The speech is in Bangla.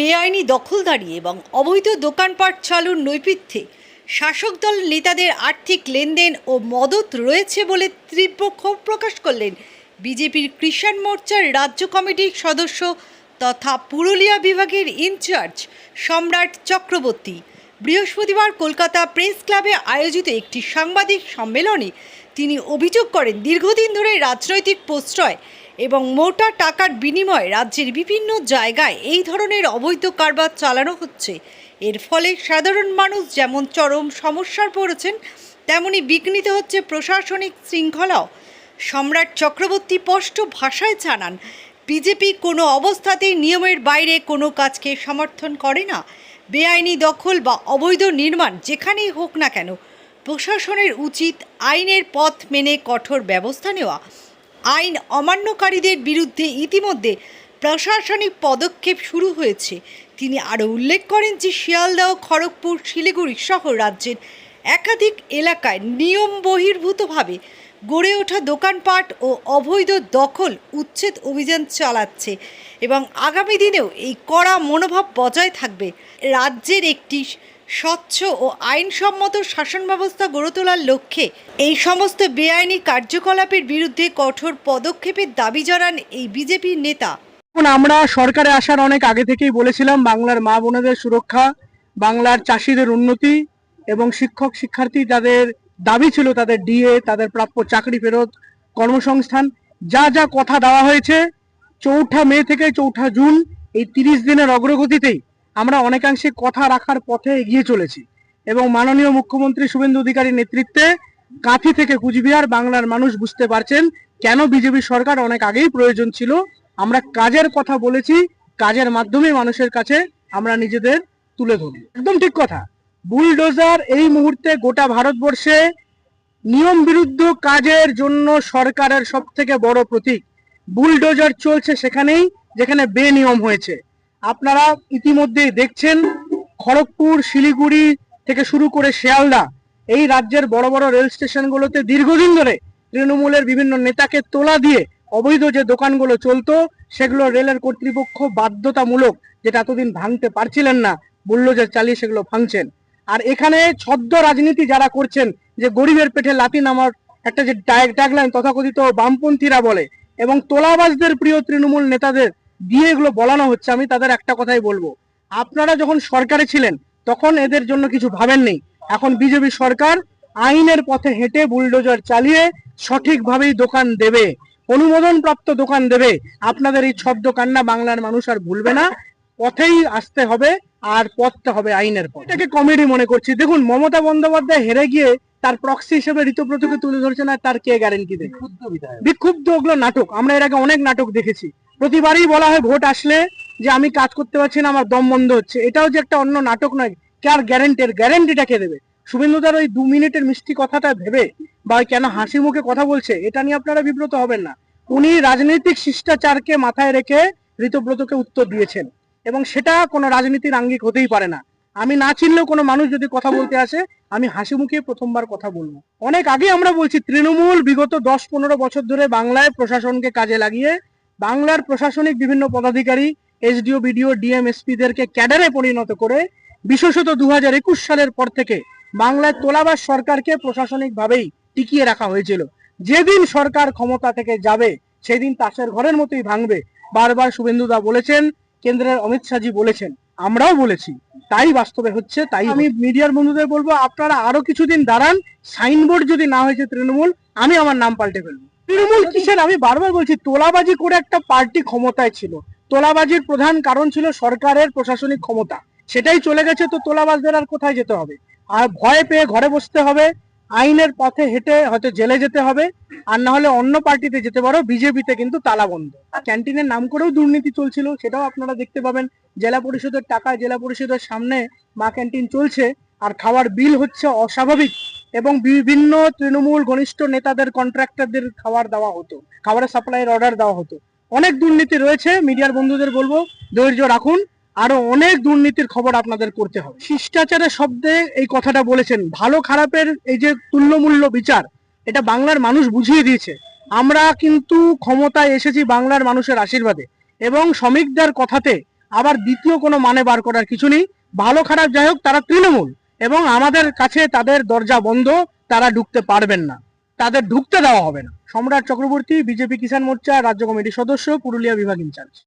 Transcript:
বেআইনি দখলদারি এবং অবৈধ দোকানপাট চালুর নেপথ্যে শাসক দল নেতাদের আর্থিক লেনদেন ও মদত রয়েছে বলে তীব্র ক্ষোভ প্রকাশ করলেন বিজেপির কিষাণ মোর্চার রাজ্য কমিটির সদস্য তথা পুরুলিয়া বিভাগের ইনচার্জ সম্রাট চক্রবর্তী। বৃহস্পতিবার কলকাতা প্রেস ক্লাবে আয়োজিত একটি সাংবাদিক সম্মেলনে তিনি অভিযোগ করেন, দীর্ঘদিন ধরে রাজনৈতিক প্রশ্রয় এবং মোটা টাকার বিনিময়ে রাজ্যের বিভিন্ন জায়গায় এই ধরনের অবৈধ কারবার চালানো হচ্ছে। এর ফলে সাধারণ মানুষ যেমন চরম সমস্যার পড়েছেন, তেমনি বিঘ্নিত হচ্ছে প্রশাসনিক শৃঙ্খলাও। সম্রাট চক্রবর্তী স্পষ্ট ভাষায় জানান, বিজেপি কোনো অবস্থাতেই নিয়মের বাইরে কোনো কাজকে সমর্থন করে না। বেআইনি দখল বা অবৈধ নির্মাণ যেখানেই হোক না কেন, প্রশাসনের উচিত আইনের পথ মেনে কঠোর ব্যবস্থা নেওয়া। আইন অমান্যকারীদের বিরুদ্ধে ইতিমধ্যে প্রশাসনিক পদক্ষেপ শুরু হয়েছে। তিনি আরও উল্লেখ করেন যে শিয়ালদহ, খড়গপুর, শিলিগুড়ি সহ রাজ্যের একাধিক এলাকায় নিয়ম বহির্ভূতভাবে গড়ে ওঠা দোকানপাট ও অবৈধ দখল উচ্ছেদ অভিযান চালাচ্ছে এবং আগামী দিনেও এই কড়া মনোভাব বজায় থাকবে। রাজ্যের একটি স্বচ্ছ ও আইনসম্মত শাসন ব্যবস্থা গড়ে তোলার লক্ষ্যে এই সমস্ত বেআইনি কার্যকলাপের বিরুদ্ধে কঠোর পদক্ষেপের দাবি জানান এই বিজেপির নেতা। আমরা সরকারে আসার অনেক আগে থেকেই বলেছিলাম, বাংলার মা বোনেদের সুরক্ষা, বাংলার চাষিদের উন্নতি এবং শিক্ষক শিক্ষার্থী যাদের দাবি ছিল তাদের ডিএ, তাদের প্রাপ্য চাকরি ফেরত, কর্মসংস্থান, যা যা কথা দেওয়া হয়েছে 4 মে থেকে 4 জুন এই 30 দিনের অগ্রগতিতেই আমরা অনেকাংশে কথা রাখার পথে এগিয়ে চলেছি এবং মাননীয় মুখ্যমন্ত্রী শুভেন্দু অধিকারীর নেতৃত্বে কাঁথি থেকে কুচবিহার বাংলার মানুষ বুঝতে পারছেন কেন বিজেপি সরকার অনেক আগেই প্রয়োজন ছিল। আমরা কাজের কথা বলেছি, কাজের মাধ্যমে মানুষের কাছে আমরা নিজেদের তুলে ধরি। একদম ঠিক কথা। বুলডোজার এই মুহূর্তে গোটা ভারতবর্ষে নিয়ম বিরুদ্ধ কাজের জন্য সরকারের সব থেকে বড় প্রতীক। বুলডোজার চলছে সেখানেই যেখানে বেনিয়ম হয়েছে। আপনারা ইতিমধ্যেই দেখছেন, খড়গপুর, শিলিগুড়ি থেকে শুরু করে শিয়ালদা, এই রাজ্যের বড় বড় রেল স্টেশনগুলোতে দীর্ঘদিন ধরে তৃণমূলের বিভিন্ন নেতাকে তোলা দিয়ে অবৈধ যে দোকানগুলো চলতো সেগুলো রেলের কর্তৃপক্ষ বাধ্যতামূলক, যেটা এতদিন ভাঙতে পারছিলেন না, বুলডোজার চালিয়ে সেগুলো ভাঙছেন। আর এখানে ছদ্ম রাজনীতি যারা করছেন, যে গরিবের পেটে লাথি নামার একটা যে ট্যাগলাইন তথাকথিত বামপন্থীরা বলে এবং তোলাবাজদের প্রিয় তৃণমূল নেতাদের দিয়ে এগুলো বলানো হচ্ছে, আমি তাদের একটা কথাই বলবো, আপনারা যখন সরকারে ছিলেন তখন এদের জন্য কিছু ভাবেননি। এখন বিজেপি সরকার আইনের পথে হেঁটে বুলডোজার চালিয়ে সঠিকভাবেই দোকান দেবে, অনুমোদন প্রাপ্ত দোকান দেবে। আপনাদের এই ছদ্ম কান্না বাংলার মানুষ আর ভুলবে না। পথেই আসতে হবে আর পথটা হবে আইনের পথ। এটাকে কমেডি মনে করছি। দেখুন, মমতা বন্দ্যোপাধ্যায় হেরে গিয়ে তার প্রক্সি হিসেবে ঋতব্রতকে তুলে ধরছে না, তার কে গ্যারেন্টি দেবে? বিক্ষুব্ধ, ওগুলো নাটক। আমরা এর আগে অনেক নাটক দেখেছি। প্রতিবারই বলা হয় ভোট আসলে যে আমি কাজ করতে পারছি না, আমার দম বন্ধ হচ্ছে। এটাও যে একটা অন্য নাটক নয়, কার গ্যারেন্টির গ্যারেন্টিটা কে দেবে? শুভেন্দুদার ওই 2 মিনিটের মিষ্টি কথাটা ভেবে বা কেন হাসি মুখে কথা বলছে এটা নিয়ে আপনারা বিব্রত হবেন না। উনি রাজনৈতিক শিষ্টাচারকে মাথায় রেখে ঋতব্রতকে উত্তর দিয়েছেন এবং সেটা কোনো রাজনীতির আঙ্গিক হতেই পারে না। আমি না চিনলেও কোনো মানুষ যদি কথা বলতে আসে, আমি হাসি মুখে প্রথমবার কথা বলবো। অনেক আগে আমরা বলছি, তৃণমূল বিগত 10-15 বছর ধরে বাংলায় প্রশাসনকে কাজে লাগিয়ে বাংলার প্রশাসনিক বিভিন্ন পদাধিকারী, এসডিও, বিডিও, ডিএম, এসপিদেরকে ক্যাডারে পরিণত করে বিশেষত 2021 সালের পর থেকে বাংলায় তোলাবাজ সরকারকে প্রশাসনিকভাবেই টিকিয়ে রাখা হয়েছিল। যেদিন সরকার ক্ষমতা থেকে যাবে সেদিন তাসের ঘরের মতোই ভাঙবে। বারবার শুভেন্দুদা বলেছেন, কেন্দ্রের অমিত শাহজি বলেছেন, আমরাও বলেছি, তাই বাস্তবে হচ্ছে। তাই আমি মিডিয়ার বন্ধুদের বলবো, আপনারা আরো কিছুদিন দাঁড়ান। সাইনবোর্ড যদি না হয়েছে তৃণমূল, আমি আমার নাম পাল্টে ফেলবো। তৃণমূল কিসের? আমি বারবার বলছি, তোলাবাজি করে একটা পার্টি ক্ষমতায় ছিল। তোলাবাজির প্রধান কারণ ছিল সরকারের প্রশাসনিক ক্ষমতা, সেটাই চলে গেছে। তো তোলাবাজদের আর কোথায় যেতে হবে? আর ভয় পেয়ে ঘরে বসতে হবে, আইনের পথে হেঁটে হয়তো জেলে যেতে হবে, আর না হলে অন্য পার্টিতে যেতে পারো। বিজেপিতে কিন্তু তালা বন্ধ। ক্যান্টিনের নাম করেও দুর্নীতি চলছিল, সেটাও আপনারা দেখতে পাবেন। জেলা পরিষদের টাকা জেলা পরিষদের সামনে মা ক্যান্টিন চলছে, আর খাওয়ার বিল হচ্ছে অস্বাভাবিক এবং বিভিন্ন তৃণমূল ঘনিষ্ঠ নেতাদের, কন্ট্রাক্টরদের খাবার দেওয়া হতো, খাবারের সাপ্লাইয়ের অর্ডার দেওয়া হতো। অনেক দুর্নীতি রয়েছে। মিডিয়ার বন্ধুদের বলবো, ধৈর্য রাখুন, আরো অনেক দুর্নীতির খবর আপনাদের করতে হবে। শিষ্টাচারের শব্দে এই কথাটা বলেছেন। ভালো খারাপের এই যে তুল্যমূল্য বিচার, এটা বাংলার মানুষ বুঝিয়ে দিয়েছে। আমরা কিন্তু ক্ষমতায় এসেছি বাংলার মানুষের আশীর্বাদে এবং শ্রমিকদের কথাতে আবার দ্বিতীয় কোনো মানে বার করার কিছু নেই। ভালো খারাপ যাই হোক, তারা তৃণমূল এবং আমাদের কাছে তাদের দরজা বন্ধ, তারা ঢুকতে পারবেন না, তাদের ঢুকতে দেওয়া হবে না। সম্রাট চক্রবর্তী, বিজেপি কিষাণ মোর্চা রাজ্য কমিটির সদস্য, পুরুলিয়া বিভাগ ইনচার্জ।